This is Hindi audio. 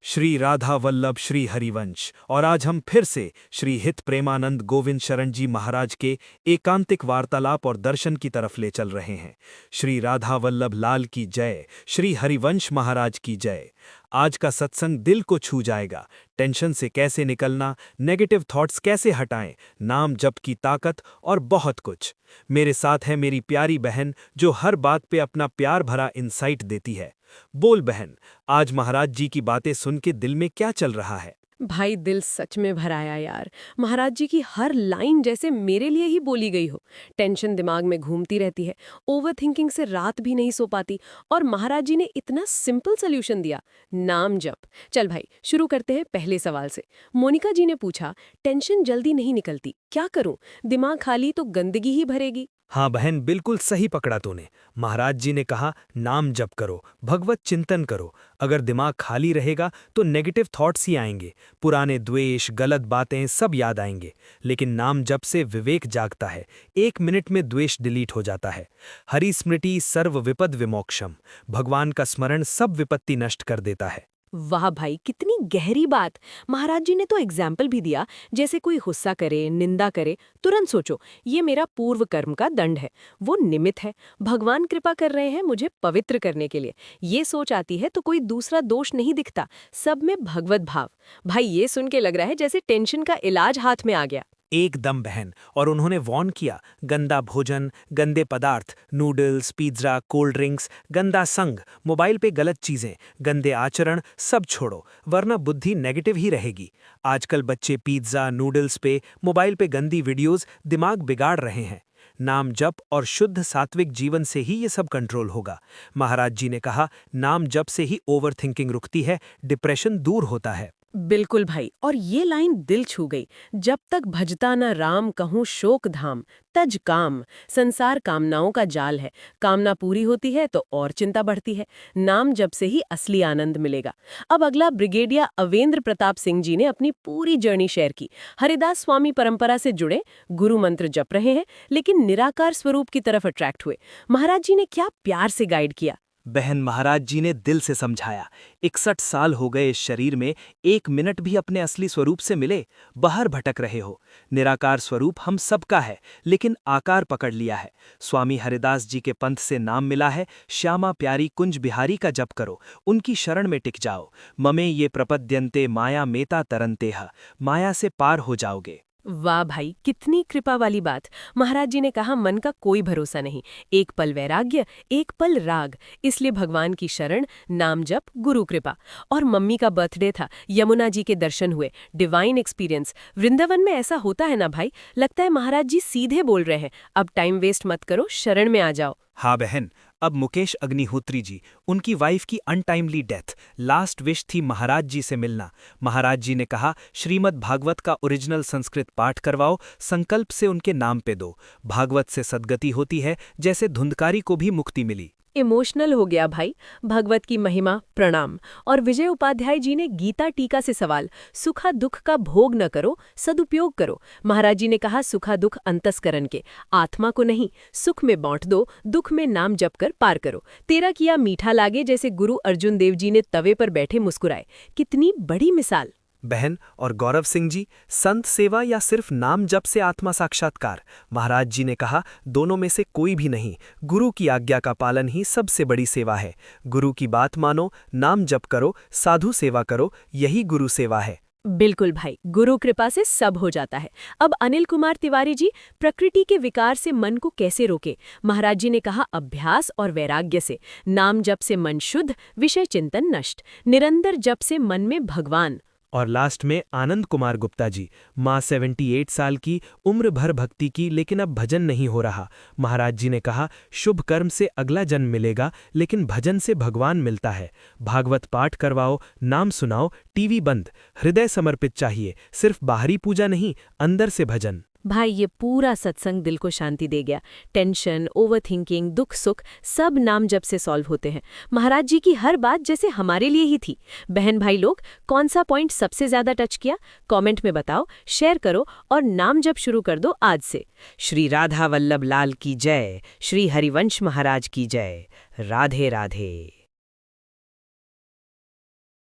श्री राधा वल्लभ श्री हरिवंश। और आज हम फिर से श्री हित प्रेमानंद गोविंद शरण जी महाराज के एकांतिक वार्तालाप और दर्शन की तरफ ले चल रहे हैं। श्री राधा वल्लभ लाल की जय, श्री हरिवंश महाराज की जय। आज का सत्संग दिल को छू जाएगा। टेंशन से कैसे निकलना, नेगेटिव थॉट्स कैसे हटाएं, नाम जप की ताकत और बहुत कुछ। मेरे साथ है मेरी प्यारी बहन जो हर बात पे अपना प्यार भरा इंसाइट देती है। बोल बहन, आज महाराज जी की बातें सुन के दिल में क्या चल रहा है? भाई दिल सच में भर आया यार। महाराज जी की हर लाइन जैसे मेरे लिए ही बोली गई हो। टेंशन दिमाग में घूमती रहती है, ओवर थिंकिंग से रात भी नहीं सो पाती। और महाराज जी ने इतना सिंपल सोल्यूशन दिया, नाम जप। चल भाई शुरू करते हैं पहले सवाल से। मोनिका जी ने पूछा, टेंशन जल्दी नहीं निकलती, क्या करूं? दिमाग खाली तो गंदगी ही भरेगी। हाँ बहन, बिल्कुल सही पकड़ा तूने। महाराज जी ने कहा नाम जप करो, भगवत चिंतन करो। अगर दिमाग खाली रहेगा तो नेगेटिव थॉट्स ही आएंगे, पुराने द्वेष, गलत बातें सब याद आएंगे। लेकिन नाम जप से विवेक जागता है, 1 मिनट में द्वेष डिलीट हो जाता है। हरि स्मृति सर्व विपद विमोक्षम, भगवान का स्मरण सब विपत्ति नष्ट कर देता है। वाह भाई, कितनी गहरी बात। महाराज जी ने तो एग्जाम्पल भी दिया, जैसे कोई गुस्सा करे, निंदा करे, तुरंत सोचो ये मेरा पूर्व कर्म का दंड है, वो निमित्त है, भगवान कृपा कर रहे हैं मुझे पवित्र करने के लिए। ये सोच आती है तो कोई दूसरा दोष नहीं दिखता, सब में भगवत भाव। भाई ये सुन के लग रहा है जैसे टेंशन का इलाज हाथ में आ गया। एकदम बहन। और उन्होंने वॉर्न किया, गंदा भोजन, गंदे पदार्थ, नूडल्स, पिज्जा, कोल्ड ड्रिंक्स, गंदा संग, मोबाइल पे गलत चीजें, गंदे आचरण सब छोड़ो, वरना बुद्धि नेगेटिव ही रहेगी। आजकल बच्चे पिज्जा, नूडल्स पे, मोबाइल पे गंदी वीडियोस दिमाग बिगाड़ रहे हैं। नाम जप और शुद्ध सात्विक जीवन से ही ये सब कंट्रोल होगा। महाराज जी ने कहा नाम जप से ही ओवर थिंकिंग रुकती है, डिप्रेशन दूर होता है। बिल्कुल भाई, और ये लाइन दिल छू गई। जब तक भजता न राम कहूँ शोक धाम, तज काम। संसार कामनाओं का जाल है, कामना पूरी होती है तो और चिंता बढ़ती है। नाम जप से ही असली आनंद मिलेगा। अब अगला ब्रिगेडियर अवेंद्र प्रताप सिंह जी ने अपनी पूरी जर्नी शेयर की। हरिदास स्वामी परंपरा से जुड़े, गुरु मंत्र जप रहे हैं, लेकिन निराकार स्वरूप की तरफ अट्रैक्ट हुए। महाराज जी ने क्या प्यार से गाइड किया। बहन, महाराज जी ने दिल से समझाया, 61 साल हो गए इस शरीर में, 1 मिनट भी अपने असली स्वरूप से मिले, बाहर भटक रहे हो। निराकार स्वरूप हम सबका है, लेकिन आकार पकड़ लिया है। स्वामी हरिदास जी के पंथ से नाम मिला है, श्यामा प्यारी कुंज बिहारी का जप करो, उनकी शरण में टिक जाओ। ममे ये प्रपद्यन्ते माया मेता तरन्तेह, माया से पार हो जाओगे। वाह भाई, कितनी कृपा वाली बात। महाराज जी ने कहा मन का कोई भरोसा नहीं, एक पल वैराग्य, एक पल राग, इसलिए भगवान की शरण, नाम जप, गुरु कृपा। और मम्मी का बर्थडे था, यमुना जी के दर्शन हुए, डिवाइन एक्सपीरियंस। वृंदावन में ऐसा होता है ना भाई, लगता है महाराज जी सीधे बोल रहे हैं, अब टाइम वेस्ट मत करो, शरण में आ जाओ। हाँ बहन, अब मुकेश अग्निहोत्री जी, उनकी वाइफ की अनटाइमली डेथ, लास्ट विश थी महाराज जी से मिलना। महाराज जी ने कहा श्रीमद् भागवत का ओरिजिनल संस्कृत पाठ करवाओ, संकल्प से उनके नाम पे दो। भागवत से सद्गति होती है, जैसे धुंधकारी को भी मुक्ति मिली। इमोशनल हो गया भाई। भगवत की महिमा, प्रणाम। और विजय उपाध्याय जी ने गीता टीका से सवाल, सुखा दुख का भोग न करो, सदुपयोग करो। महाराज जी ने कहा सुखा दुख अंतस्करण के, आत्मा को नहीं, सुख में बांट दो, दुख में नाम जप कर पार करो। तेरा किया मीठा लागे, जैसे गुरु अर्जुन देव जी ने तवे पर बैठे मुस्कुराए। कितनी बड़ी मिसाल। बहन और गौरव सिंह जी, संत सेवा या सिर्फ नाम जप से आत्मा साक्षात्कार? महाराज जी ने कहा दोनों में से कोई भी नहीं, गुरु की आज्ञा का पालन ही सबसे बड़ी सेवा है। गुरु की बात मानो, नाम जप करो, साधु सेवा करो, यही गुरु सेवा है। बिल्कुल भाई, गुरु कृपा से सब हो जाता है। अब अनिल कुमार तिवारी जी, प्रकृति के विकार से मन को कैसे रोके? महाराज जी ने कहा अभ्यास और वैराग्य से। नाम जप से मन शुद्ध, विषय चिंतन नष्ट, निरंतर जप से मन में भगवान। और लास्ट में आनंद कुमार गुप्ता जी, माँ 78 साल की, उम्र भर भक्ति की, लेकिन अब भजन नहीं हो रहा। महाराज जी ने कहा शुभ कर्म से अगला जन्म मिलेगा, लेकिन भजन से भगवान मिलता है। भागवत पाठ करवाओ, नाम सुनाओ, टीवी बंद, हृदय समर्पित चाहिए, सिर्फ बाहरी पूजा नहीं, अंदर से भजन। भाई ये पूरा सत्संग दिल को शांति दे गया। टेंशन, ओवरथिंकिंग, दुख सुख सब नाम जप से सॉल्व होते हैं। महाराज जी की हर बात जैसे हमारे लिए ही थी। बहन भाई लोग, कौन सा पॉइंट सबसे ज्यादा टच किया? कमेंट में बताओ, शेयर करो और नाम जप शुरू कर दो आज से। श्री राधा वल्लभ लाल की जय, श्री हरिवंश महाराज की जय। राधे राधे।